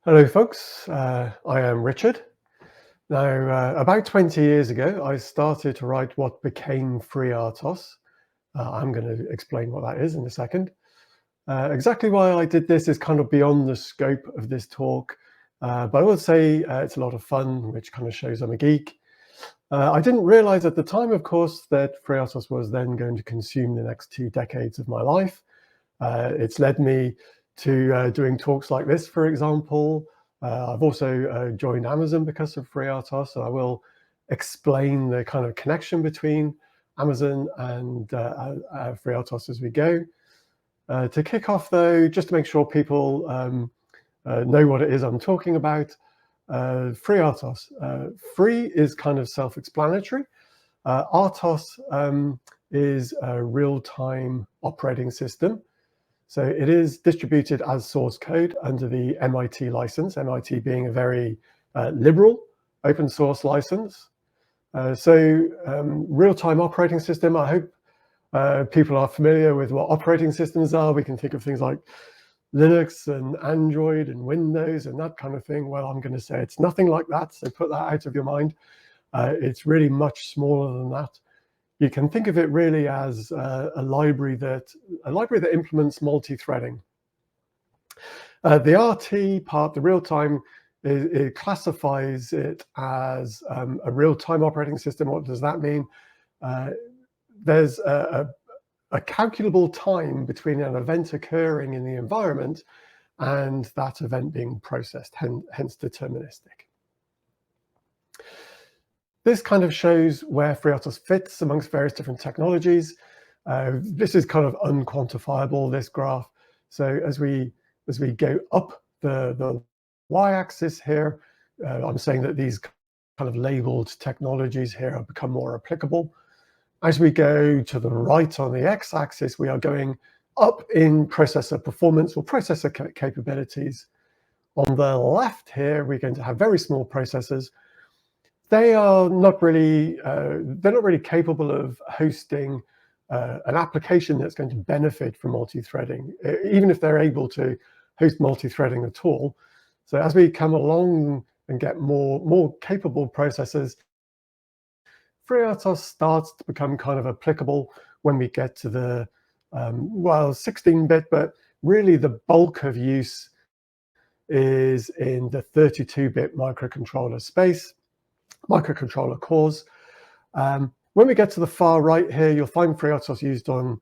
Hello folks, I am Richard. Now, about 20 years ago, I started to write what became FreeRTOS. I'm going to explain what that is in a second. Exactly why I did this is kind of beyond the scope of this talk, but I would say it's a lot of fun, which kind of shows I'm a geek. I didn't realize at the time, of course, that FreeRTOS was then going to consume the next 2 decades of my life. It's led me to doing talks like this, for example. I've also joined Amazon because of FreeRTOS, so I will explain the kind of connection between Amazon and FreeRTOS as we go. To kick off, though, just to make sure people know what it is I'm talking about, FreeRTOS. Free is kind of self-explanatory. RTOS is a real-time operating system. So it is distributed as source code under the MIT license, MIT being a very liberal open source license. Real-time operating system, I hope people are familiar with what operating systems are. We can think of things like Linux and Android and Windows and that kind of thing. Well, I'm going to say it's nothing like that, so put that out of your mind. It's really much smaller than that. You can think of it really as a library that implements multi-threading. The RT part, the real-time, it classifies it as a real-time operating system. What does that mean? There's a calculable time between an event occurring in the environment and that event being processed, hence deterministic. This kind of shows where FreeRTOS fits amongst various different technologies. This is kind of unquantifiable, this graph. So as we go up the y-axis here, I'm saying that these kind of labeled technologies here have become more applicable. As we go to the right on the x-axis, we are going up in processor performance or processor capabilities. On the left here, we're going to have very small processors. They are not really, they're not really capable of hosting an application that's going to benefit from multi-threading, even if they're able to host multi-threading at all. So as we come along and get more capable processors, FreeRTOS starts to become kind of applicable when we get to the, well, 16-bit, but really the bulk of use is in the 32-bit microcontroller space. Microcontroller cores. When we get to the far right here, you'll find FreeRTOS used on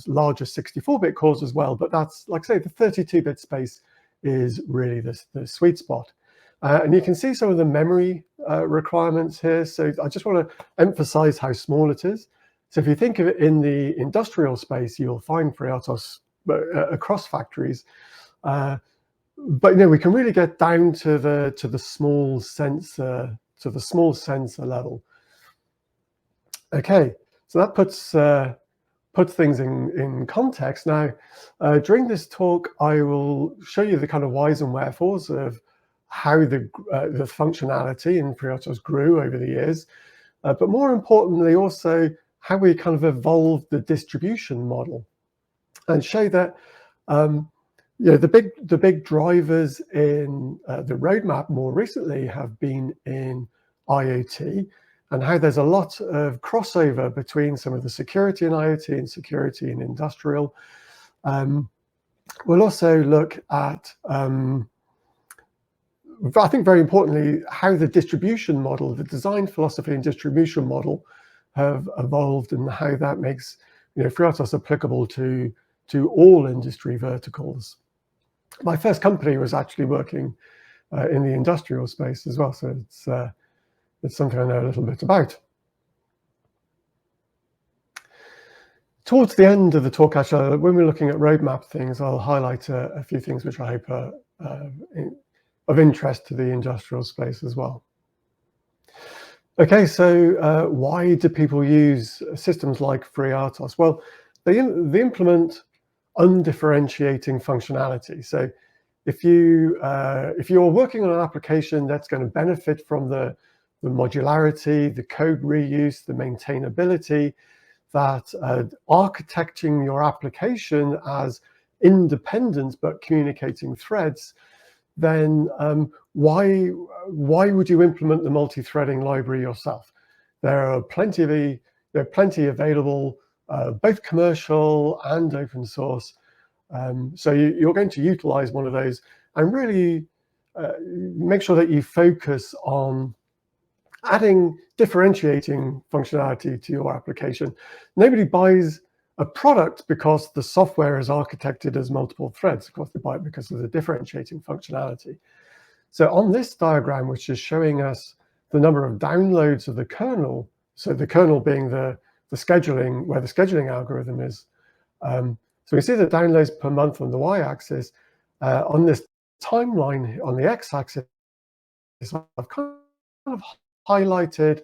larger 64-bit cores as well, but that's, like I say, the 32-bit space is really the sweet spot. And you can see some of the memory requirements here, so I just want to emphasize how small it is. So if you think of it in the industrial space, you'll find FreeRTOS across factories. But we can really get down to the small sensor level. Okay, so that puts things in context. Now, during this talk, I will show you the kind of whys and wherefores of how the functionality in FreeRTOS grew over the years, but more importantly, also how we kind of evolved the distribution model, and show that the big drivers in the roadmap more recently have been in IoT, and how there's a lot of crossover between some of the security in IoT and security in industrial. We'll also look at, I think very importantly, how the distribution model, the design philosophy and distribution model have evolved, and how that makes FreeRTOS applicable to all industry verticals. My first company was actually working in the industrial space as well, so it's something I know a little bit about. Towards the end of the talk, actually, when we're looking at roadmap things, I'll highlight a few things which I hope are of interest to the industrial space as well. Okay, so why do people use systems like FreeRTOS? Well, they implement undifferentiating functionality. So if you're working on an application that's going to benefit from the modularity, the code reuse, the maintainability, that architecting your application as independent but communicating threads, then why would you implement the multi-threading library yourself? There are plenty available, both commercial and open source. So you're going to utilize one of those and really make sure that you focus on adding differentiating functionality to your application. Nobody buys a product because the software is architected as multiple threads. Of course, they buy it because of the differentiating functionality. So on this diagram, which is showing us the number of downloads of the kernel, so the kernel being the scheduling, where the scheduling algorithm is. So we see the downloads per month on the y-axis. On this timeline on the x-axis, I've kind of highlighted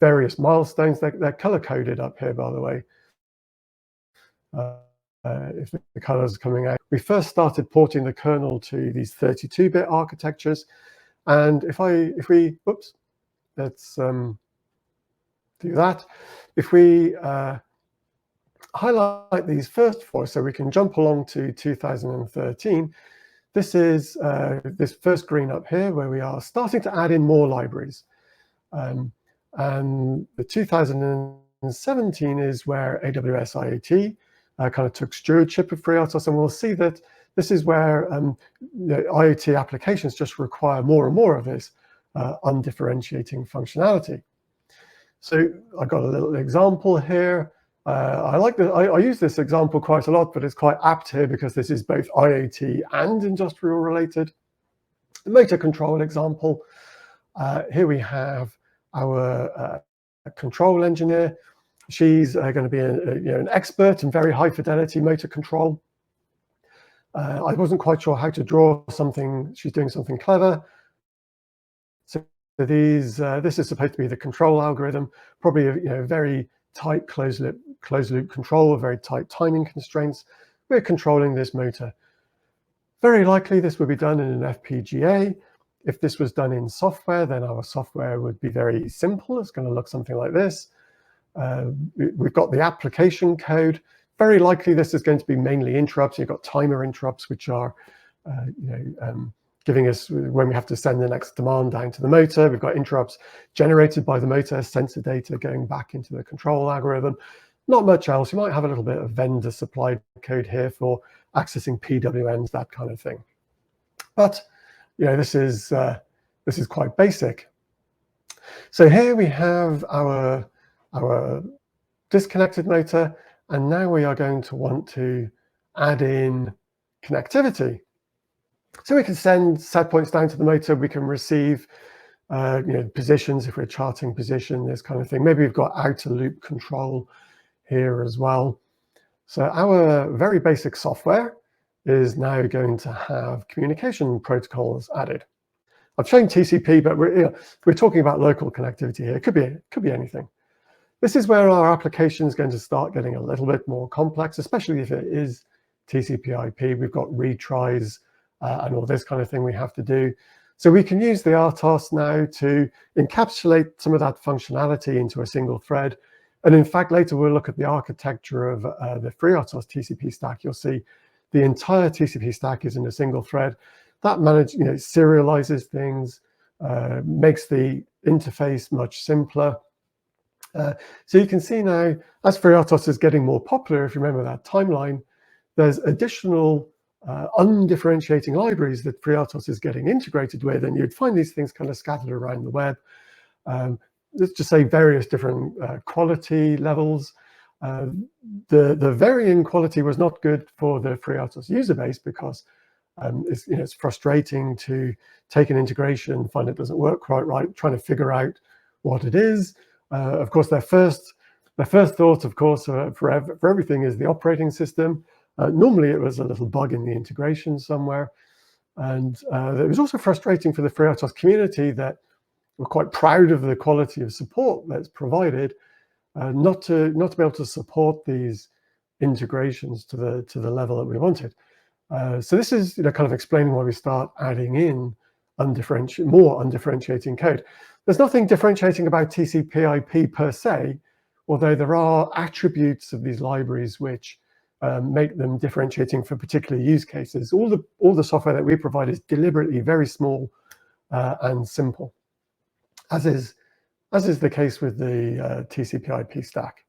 various milestones. They're color-coded up here, by the way. If the colors are coming out. We first started porting the kernel to these 32-bit architectures. And if we, oops, let's do that. If we highlight these first four, so we can jump along to 2013, this is this first green up here, where we are starting to add in more libraries. And the 2017 is where AWS IoT kind of took stewardship of FreeRTOS, and we'll see that this is where the IoT applications just require more and more of this undifferentiating functionality. So I've got a little example here. I use this example quite a lot, but it's quite apt here because this is both IoT and industrial related. The motor control example. Here we have our control engineer. She's going to be an expert in very high fidelity motor control. I wasn't quite sure how to draw something. She's doing something clever. So this is supposed to be the control algorithm, probably a very tight closed loop control, very tight timing constraints. We're controlling this motor. Very likely this would be done in an FPGA. If this was done in software, then our software would be very simple. It's going to look something like this. We've got the application code. Very likely this is going to be mainly interrupts. You've got timer interrupts, which are giving us when we have to send the next demand down to the motor. We've got interrupts generated by the motor, sensor data going back into the control algorithm. Not much else. You might have a little bit of vendor supplied code here for accessing PWMs, that kind of thing. But this is quite basic. So here we have our disconnected motor, and now we are going to want to add in connectivity. So we can send set points down to the motor. We can receive positions if we're charting position, this kind of thing. Maybe we've got outer loop control here as well. So our very basic software is now going to have communication protocols added. I've shown TCP, but we're talking about local connectivity here. It could be anything. This is where our application is going to start getting a little bit more complex, especially if it is TCP/IP. We've got retries and all this kind of thing we have to do. So we can use the RTOS now to encapsulate some of that functionality into a single thread. And in fact, later we'll look at the architecture of the FreeRTOS TCP stack. You'll see the entire TCP stack is in a single thread. That serializes things, makes the interface much simpler. So you can see now, as FreeRTOS is getting more popular, if you remember that timeline, there's additional undifferentiating libraries that FreeRTOS is getting integrated with, and you'd find these things kind of scattered around the web. Let's just say various different quality levels. The varying quality was not good for the FreeRTOS user base because it's frustrating to take an integration, find it doesn't work quite right, trying to figure out what it is. Of course, their first thought, of course, for everything is the operating system. Normally, it was a little bug in the integration somewhere, and it was also frustrating for the FreeRTOS community that we're quite proud of the quality of support that's provided, not to be able to support these integrations to the level that we wanted. So this is kind of explaining why we start adding in more undifferentiating code. There's nothing differentiating about TCP/IP per se, although there are attributes of these libraries which make them differentiating for particular use cases. All the software that we provide is deliberately very small and simple, as is the case with the TCP/IP stack.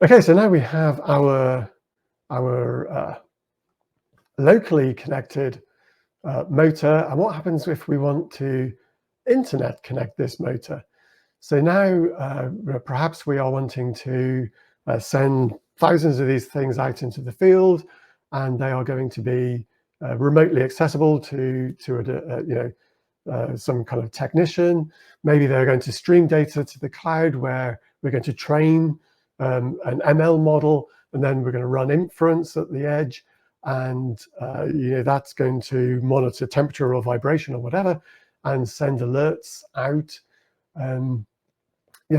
Okay, so now we have our locally connected motor, and what happens if we want to internet connect this motor? So now perhaps we are wanting to send thousands of these things out into the field, and they are going to be remotely accessible to some kind of technician. Maybe they're going to stream data to the cloud, where we're going to train an ML model, and then we're going to run inference at the edge, and that's going to monitor temperature or vibration or whatever, and send alerts out.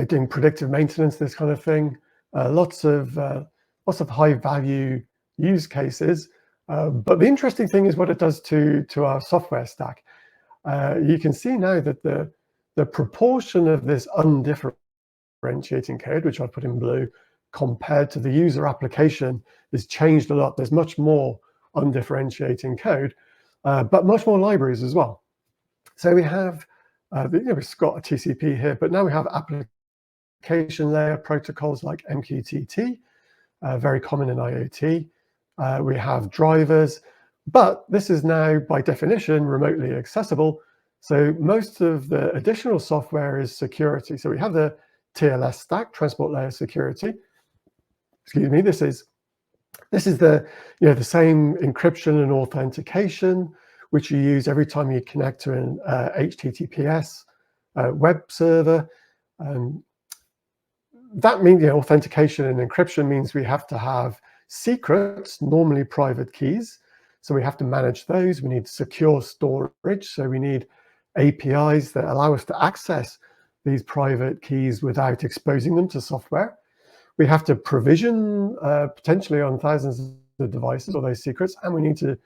Doing predictive maintenance, this kind of thing. Lots of high value use cases. But the interesting thing is what it does to our software stack. You can see now that the proportion of this undifferentiating code, which I've put in blue, compared to the user application has changed a lot. There's much more undifferentiating code, but much more libraries as well. So we have, we've got a TCP here, but now we have application layer protocols like MQTT, very common in IoT. We have drivers, but this is now by definition remotely accessible. So most of the additional software is security. So we have the TLS stack, transport layer security. Excuse me. This is the the same encryption and authentication which you use every time you connect to an HTTPS web server. That means authentication and encryption means we have to have secrets, normally private keys. So we have to manage those. We need secure storage. So we need APIs that allow us to access these private keys without exposing them to software. We have to provision potentially on thousands of devices all those secrets, and we need to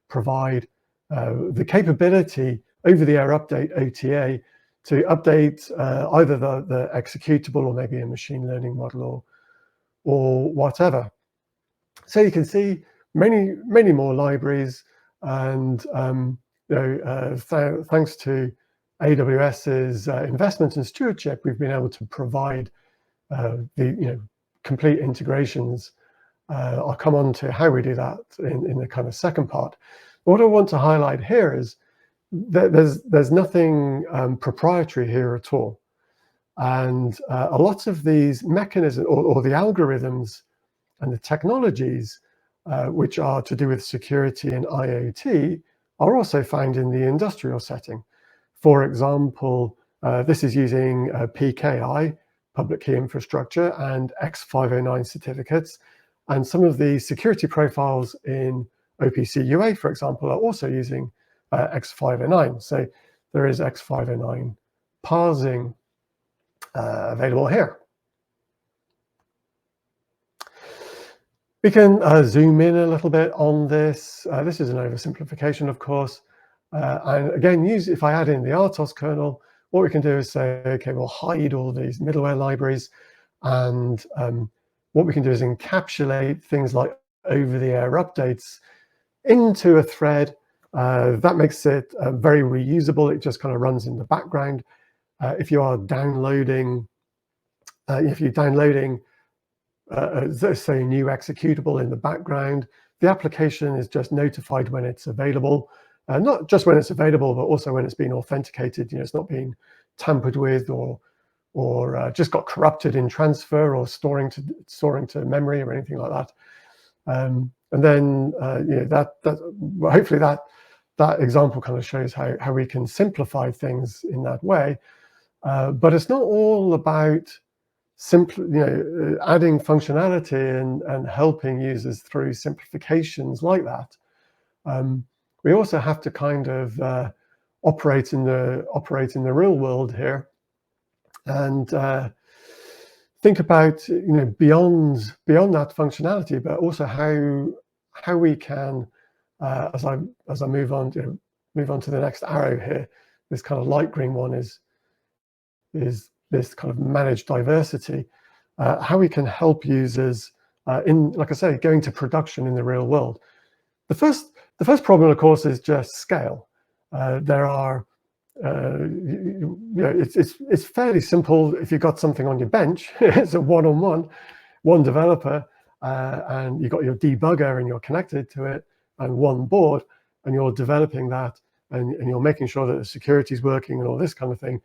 provide the capability over-the-air update, OTA, to update either the executable or maybe a machine learning model or whatever. So you can see many more libraries, and thanks to AWS's investment and stewardship, we've been able to provide the complete integrations. I'll come on to how we do that in the kind of second part. What I want to highlight here is that there's nothing proprietary here at all, and a lot of these mechanisms or the algorithms and the technologies which are to do with security and IoT are also found in the industrial setting. For example, this is using PKI, public key infrastructure, and X509 certificates. And some of the security profiles in OPC UA, for example, are also using X509. So there is X509 parsing available here. We can zoom in a little bit on this. This is an oversimplification, of course. And again, if I add in the RTOS kernel, what we can do is say, okay, we'll hide all these middleware libraries. And what we can do is encapsulate things like over-the-air updates into a thread. That makes it very reusable. It just kind of runs in the background. If you are downloading, let's say a new executable in the background, the application is just notified when it's available. Not just when it's available, but also when it's been authenticated. It's not being tampered with or just got corrupted in transfer or storing to memory or anything like that. And then hopefully that example kind of shows how we can simplify things in that way. But it's not all about simply adding functionality and helping users through simplifications like that. We also have to kind of operate in the real world here, and think about beyond that functionality, but also how we can, as I move on to the next arrow here, this kind of light green one is this kind of managed diversity, how we can help users like I say, going to production in the real world. The first problem, of course, is just scale. There are it's fairly simple. If you've got something on your bench, it's a one-on-one, one developer, and you've got your debugger and you're connected to it, and one board, and you're developing that, and you're making sure that the security is working and all this kind of thing.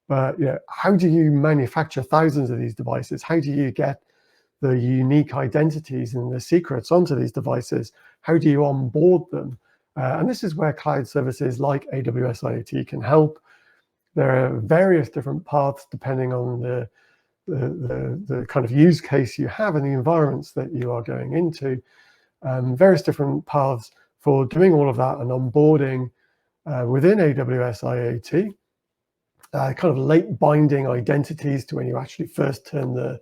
But how do you manufacture thousands of these devices? How do you get the unique identities and the secrets onto these devices? How do you onboard them? And this is where cloud services like AWS IoT can help. There are various different paths depending on the kind of use case you have and the environments that you are going into. Various different paths for doing all of that and onboarding within AWS IoT. Kind of late binding identities to when you actually first turn the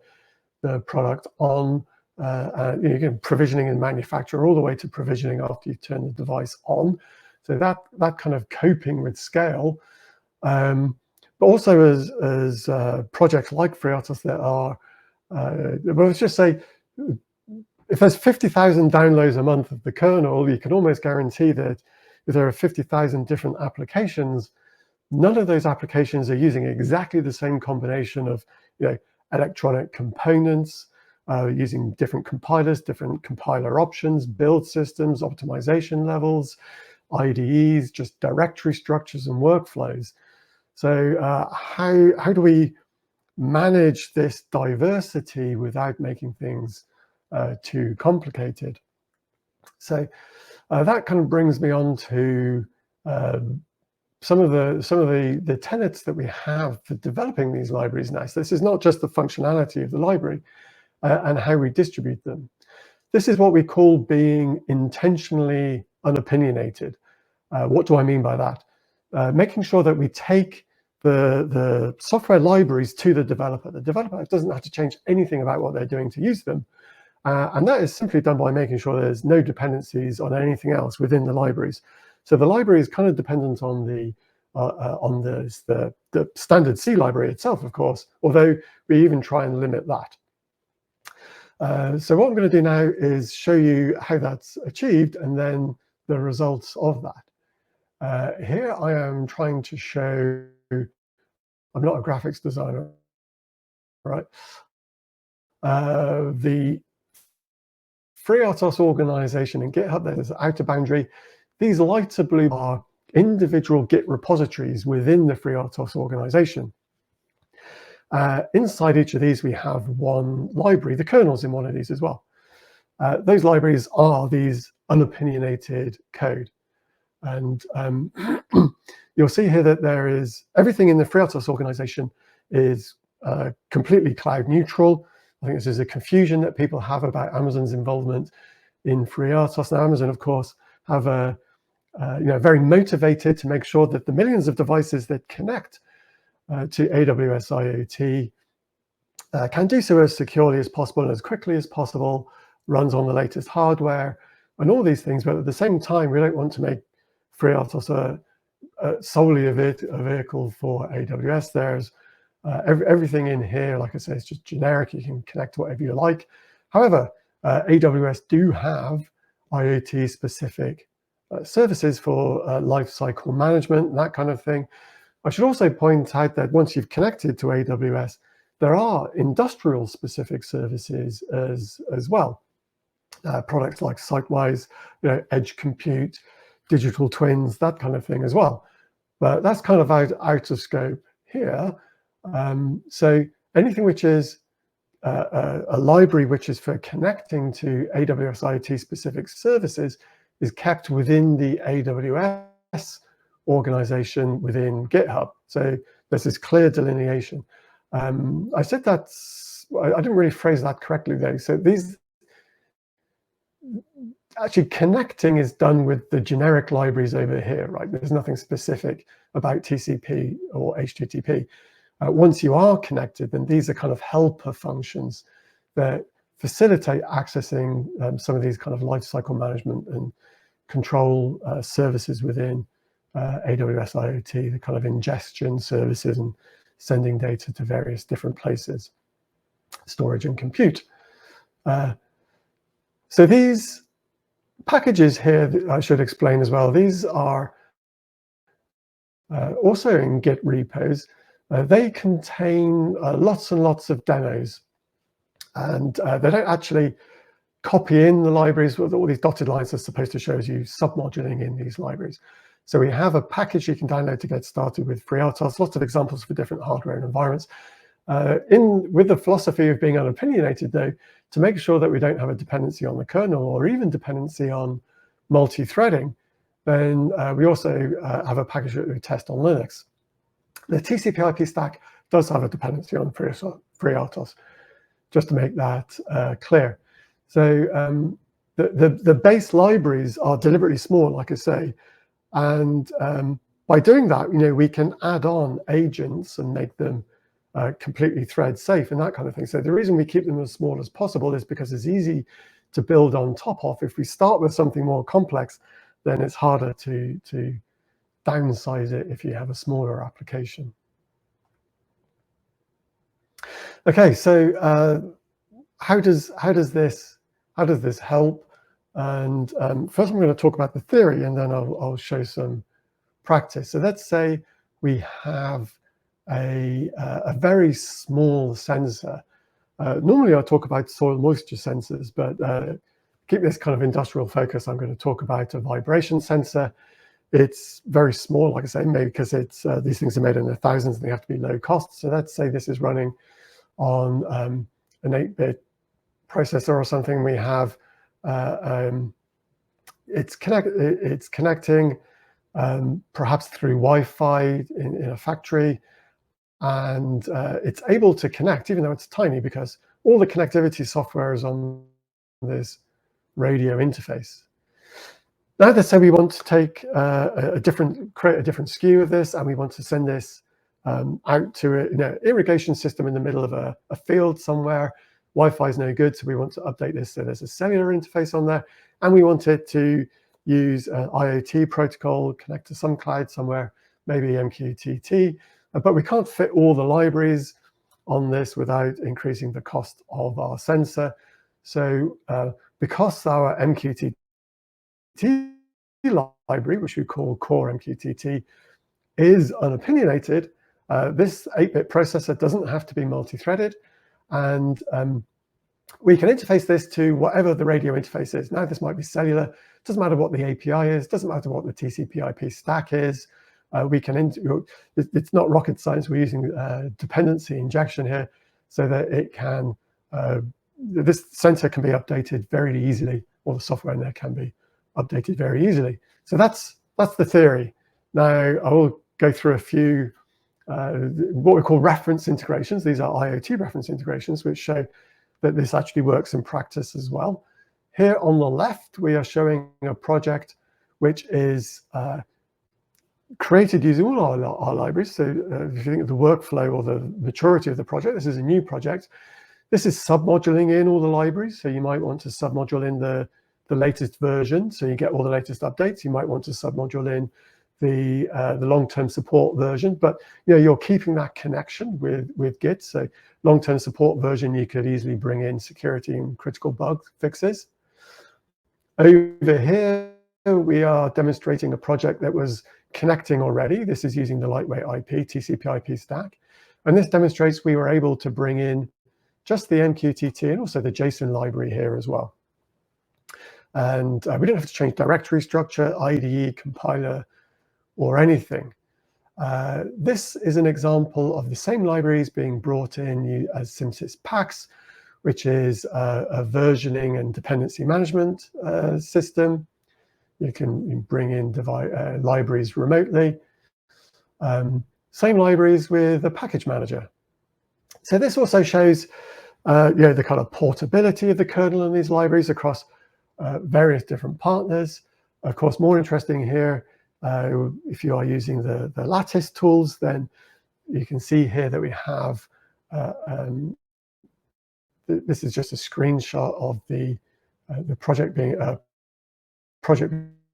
product on. You can provisioning and manufacture all the way to provisioning after you turn the device on. So that kind of coping with scale. But also as projects like FreeRTOS that are, well, let's just say, if there's 50,000 downloads a month of the kernel, you can almost guarantee that if there are 50,000 different applications, none of those applications are using exactly the same combination of electronic components, using different compilers, different compiler options, build systems, optimization levels, IDEs, just directory structures and workflows. So how do we manage this diversity without making things too complicated? So that kind of brings me on to some of the tenets that we have for developing these libraries now. So this is not just the functionality of the library and how we distribute them. This is what we call being intentionally unopinionated. What do I mean by that? Making sure that we take the software libraries to the developer. The developer doesn't have to change anything about what they're doing to use them. And that is simply done by making sure there's no dependencies on anything else within the libraries. So the library is kind of dependent on the standard C library itself, of course, although we even try and limit that. So what I'm going to do now is show you how that's achieved and then the results of that. Here I am trying to show, I'm not a graphics designer, right? The FreeRTOS organization in GitHub, there's an outer boundary. These lighter blue are individual Git repositories within the FreeRTOS organization. Inside each of these, we have one library. The kernel's in one of these as well. Those libraries are these unopinionated code. And you'll see here that there is everything in the FreeRTOS organization is completely cloud neutral. I think this is a confusion that people have about Amazon's involvement in FreeRTOS. Now, Amazon, of course, have very motivated to make sure that the millions of devices that connect to AWS IoT can do so as securely as possible and as quickly as possible, runs on the latest hardware, and all these things. But at the same time, we don't want to make FreeRTOS solely a vehicle for AWS. There's everything in here, like I say, is just generic. You can connect to whatever you like. However, AWS do have IoT-specific services for lifecycle management and that kind of thing. I should also point out that once you've connected to AWS, there are industrial-specific services as well. Products like Sitewise, edge compute, digital twins, that kind of thing as well. But that's kind of out of scope here. So anything which is a library which is for connecting to AWS IoT-specific services is kept within the AWS organization within GitHub. So there's this clear delineation. I said that's, I didn't really phrase that correctly though. So these, actually connecting is done with the generic libraries over here, right? There's nothing specific about TCP or HTTP. Once you are connected, then these are kind of helper functions that facilitate accessing some of these kind of lifecycle management and control services within AWS IoT, the kind of ingestion services and sending data to various different places, storage and compute. So these packages here, I should explain as well, these are also in Git repos. They contain lots and lots of demos, and they don't actually copy in the libraries. With all these dotted lines are supposed to show you submoduling in these libraries. So we have a package you can download to get started with FreeRTOS, lots of examples for different hardware and environments. With the philosophy of being unopinionated, though, to make sure that we don't have a dependency on the kernel or even dependency on multi-threading, then we also have a package that we test on Linux. The TCP/IP stack does have a dependency on FreeRTOS, just to make that clear. So the base libraries are deliberately small, like I say, and by doing that, we can add on agents and make them completely thread safe and that kind of thing. So the reason we keep them as small as possible is because it's easy to build on top of. If we start with something more complex, then it's harder to downsize it if you have a smaller application. Okay, so how does this help? And first, I'm going to talk about the theory, and then I'll show some practice. So let's say we have a very small sensor. Normally, I talk about soil moisture sensors, but keep this kind of industrial focus. I'm going to talk about a vibration sensor. It's very small, like I say, maybe because it's these things are made in the thousands and they have to be low cost. So let's say this is running on an 8-bit processor or something. We have it's connecting perhaps through Wi-Fi in a factory, and it's able to connect even though it's tiny because all the connectivity software is on this radio interface. Now let's say we want to take create a different SKU of this, and we want to send this out to an irrigation system in the middle of a field somewhere. Wi-Fi is no good, so we want to update this so there's a cellular interface on there, and we want it to use an IoT protocol, connect to some cloud somewhere, maybe MQTT, but we can't fit all the libraries on this without increasing the cost of our sensor. So because our MQTT library, which we call core MQTT, is unopinionated, this 8-bit processor doesn't have to be multi-threaded, and we can interface this to whatever the radio interface is. Now, this might be cellular, doesn't matter what the API is, doesn't matter what the TCP/IP stack is. It's not rocket science. We're using dependency injection here so that it can, this sensor can be updated very easily, or the software in there can be updated very easily. So that's the theory. Now, I will go through a few what we call reference integrations. These are IoT reference integrations, which show that this actually works in practice as well. Here on the left, we are showing a project which is created using all our libraries. So if you think of the workflow or the maturity of the project, this is a new project. This is submoduling in all the libraries. So you might want to submodule in the latest version, so you get all the latest updates. You might want to submodule in the long-term support version, but you're keeping that connection with Git. So long-term support version, you could easily bring in security and critical bug fixes. Over here, we are demonstrating a project that was connecting already. This is using the lightweight IP, TCP/IP stack. And this demonstrates we were able to bring in just the MQTT and also the JSON library here as well. And we didn't have to change directory structure, IDE, compiler, or anything. This is an example of the same libraries being brought in as Simsys Pax, which is a versioning and dependency management system. You can bring in libraries remotely. Same libraries with a package manager. So this also shows the kind of portability of the kernel in these libraries across various different partners. Of course, more interesting here, if you are using the Lattice tools, then you can see here that we have, this is just a screenshot of the project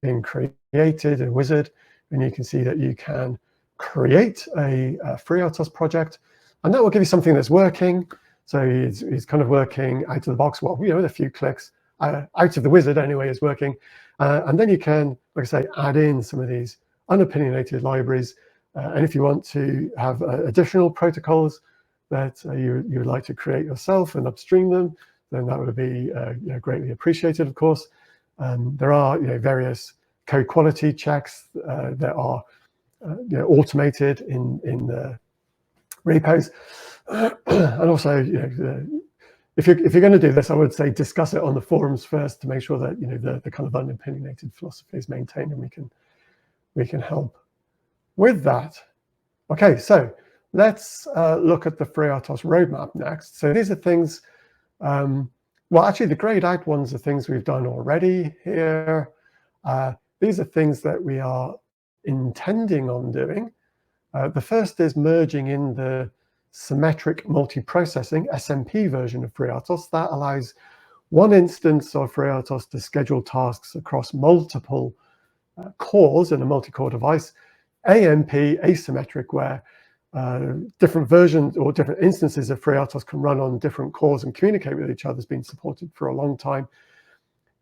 being created in Wizard, and you can see that you can create a FreeRTOS project, and that will give you something that's working. So it's kind of working out of the box, well, with a few clicks out of the wizard anyway is working. And then you can, like I say, add in some of these unopinionated libraries. And if you want to have additional protocols that you would like to create yourself and upstream them, then that would be greatly appreciated, of course. There are various code quality checks that are automated in the repos. And also, if you're going to do this, I would say discuss it on the forums first to make sure that the kind of unopinionated philosophy is maintained, and we can help with that. Okay, so let's look at the FreeRTOS roadmap next. So these are things. Well, actually, the grayed out ones are things we've done already here. These are things that we are intending on doing. The first is merging in the symmetric multiprocessing SMP version of FreeRTOS. That allows one instance of FreeRTOS to schedule tasks across multiple cores in a multi-core device. AMP, asymmetric, where different versions or different instances of FreeRTOS can run on different cores and communicate with each other, has been supported for a long time.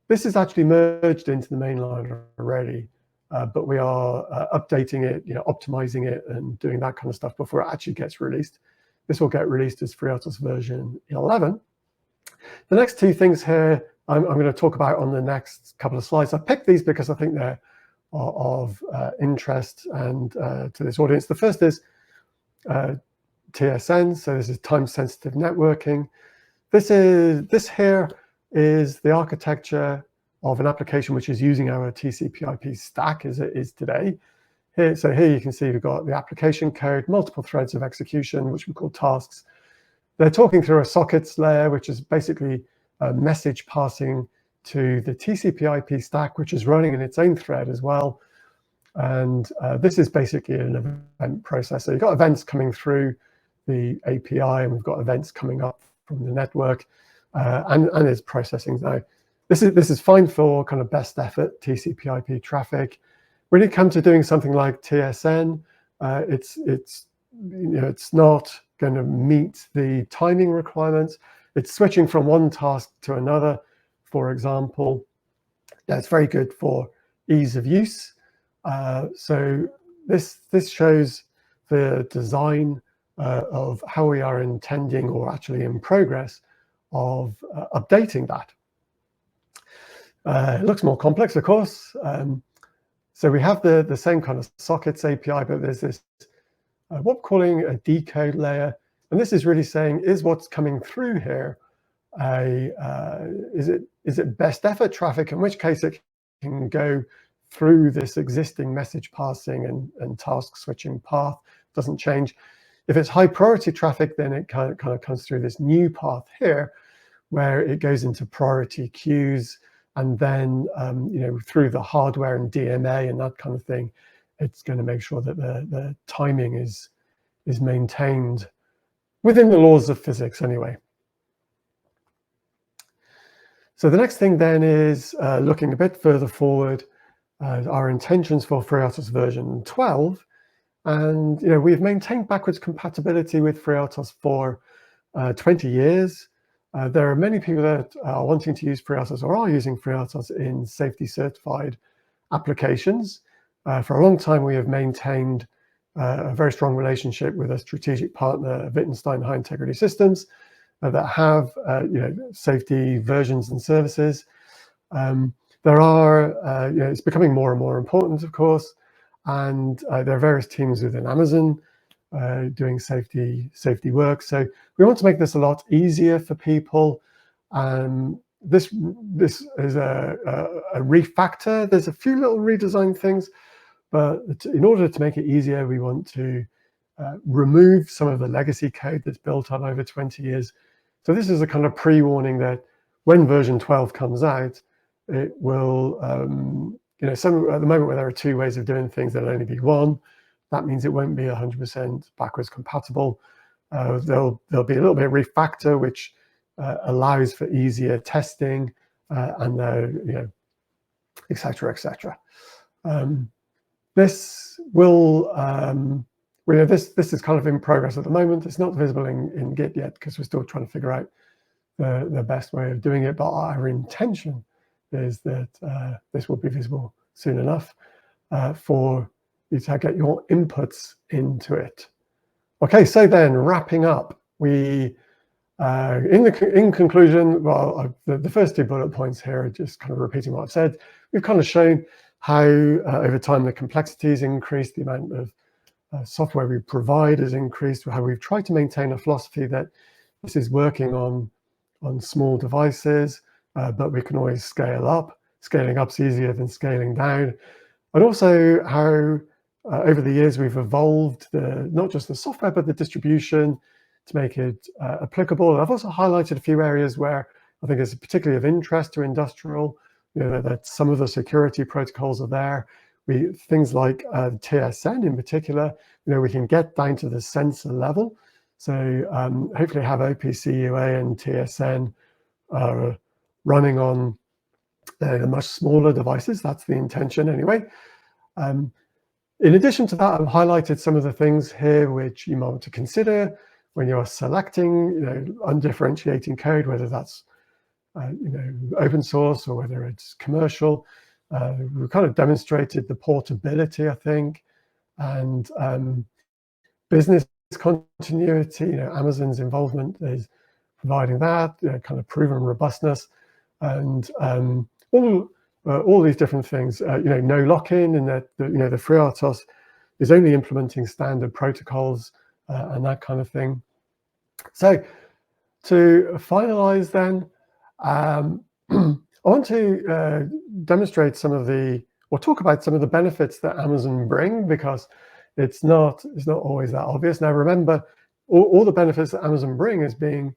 This is actually merged into the mainline already, but we are updating it, optimizing it and doing that kind of stuff before it actually gets released. This will get released as FreeRTOS version 11. The next two things here I'm going to talk about on the next couple of slides. I picked these because I think they're of interest and to this audience. The first is TSN, so this is time-sensitive networking. This here is the architecture of an application which is using our TCP/IP stack as it is today. So here you can see we've got the application code, multiple threads of execution, which we call tasks. They're talking through a sockets layer, which is basically a message passing to the TCP/IP stack, which is running in its own thread as well. And this is basically an event processor. You've got events coming through the API, and we've got events coming up from the network, and it's processing now. This is fine for kind of best effort TCP/IP traffic. When it comes to doing something like TSN, it's not going to meet the timing requirements. It's switching from one task to another, for example. That's very good for ease of use. So this shows the design of how we are intending, or actually in progress, of updating that. It looks more complex, of course. So we have the same kind of sockets API, but there's this what we're calling a decode layer. And this is really saying, is what's coming through here, is it best effort traffic, in which case it can go through this existing message passing and task switching path, doesn't change. If it's high priority traffic, then it kind of comes through this new path here, where it goes into priority queues, and then through the hardware and DMA and that kind of thing, it's going to make sure that the timing is maintained within the laws of physics anyway. So the next thing then is looking a bit further forward, our intentions for FreeRTOS version 12. And we've maintained backwards compatibility with FreeRTOS for 20 years. There are many people that are wanting to use FreeRTOS or are using FreeRTOS in safety certified applications. For a long time, we have maintained a very strong relationship with a strategic partner, Wittgenstein High Integrity Systems, that have safety versions and services. There are, it's becoming more and more important, of course, and there are various teams within Amazon doing safety work. So we want to make this a lot easier for people. This is a refactor. There's a few little redesign things, but in order to make it easier, we want to remove some of the legacy code that's built on over 20 years. So this is a kind of pre-warning that when version 12 comes out, it will, at the moment where there are two ways of doing things, there'll only be one. That means it won't be 100% backwards compatible. There'll be a little bit of refactor, which allows for easier testing, and et cetera, et cetera. This will, this is kind of in progress at the moment. It's not visible in Git yet because we're still trying to figure out the best way of doing it, but our intention is that this will be visible soon enough for you to get your inputs into it. Okay, so then wrapping up, we in conclusion, well, the first 2 bullet points here are just kind of repeating what I've said. We've kind of shown how over time the complexities increased, the amount of software we provide has increased, how we've tried to maintain a philosophy that this is working on small devices, but we can always scale up. Scaling up's easier than scaling down. And also how over the years we've evolved not just the software, but the distribution to make it applicable. I've also highlighted a few areas where I think it's particularly of interest to industrial, that some of the security protocols are there. Things like TSN in particular, we can get down to the sensor level. So hopefully have OPC UA and TSN running on the much smaller devices. That's the intention anyway. In addition to that, I've highlighted some of the things here which you might want to consider when you're selecting, undifferentiating code, whether that's open source or whether it's commercial. We've kind of demonstrated the portability, I think, and business continuity. Amazon's involvement is providing that kind of proven robustness, and all these different things. No lock-in, and that the FreeRTOS is only implementing standard protocols and that kind of thing. So to finalize, then, I want to demonstrate talk about some of the benefits that Amazon bring, because it's not always that obvious. Now, remember, all the benefits that Amazon bring is being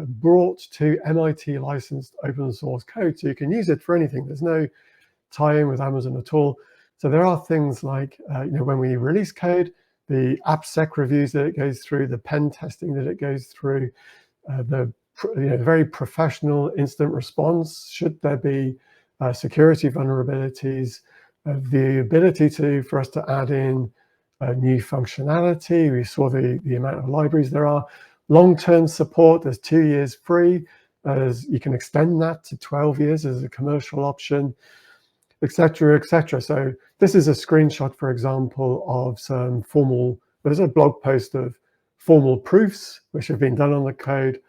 brought to MIT licensed open source code, so you can use it for anything. There's no tie-in with Amazon at all. So there are things like, when we release code, the AppSec reviews that it goes through, the pen testing that it goes through, the very professional instant response should there be security vulnerabilities, the ability for us to add in new functionality. We saw the amount of libraries there are. Long-term support, there's 2 years free, as you can extend that to 12 years as a commercial option, etc., etc. So this is a screenshot, for example, of there's a blog post of formal proofs which have been done on the code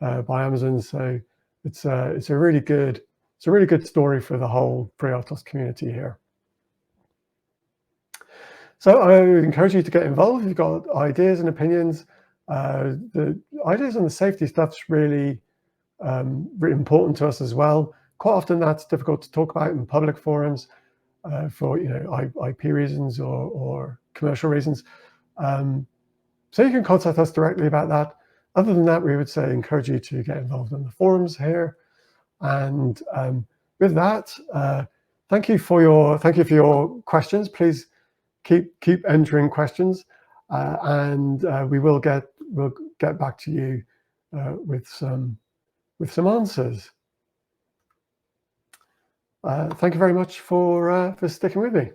by Amazon. So it's a really good story for the whole FreeRTOS community here. So I would encourage you to get involved if you've got ideas and opinions. The ideas on the safety stuff's really important to us as well. Quite often that's difficult to talk about in public forums for IP reasons or commercial reasons. So you can contact us directly about that. Other than that, we would say encourage you to get involved in the forums here. And with that, thank you for your questions. Please keep entering questions, and we'll get back to you with some answers. Thank you very much for sticking with me.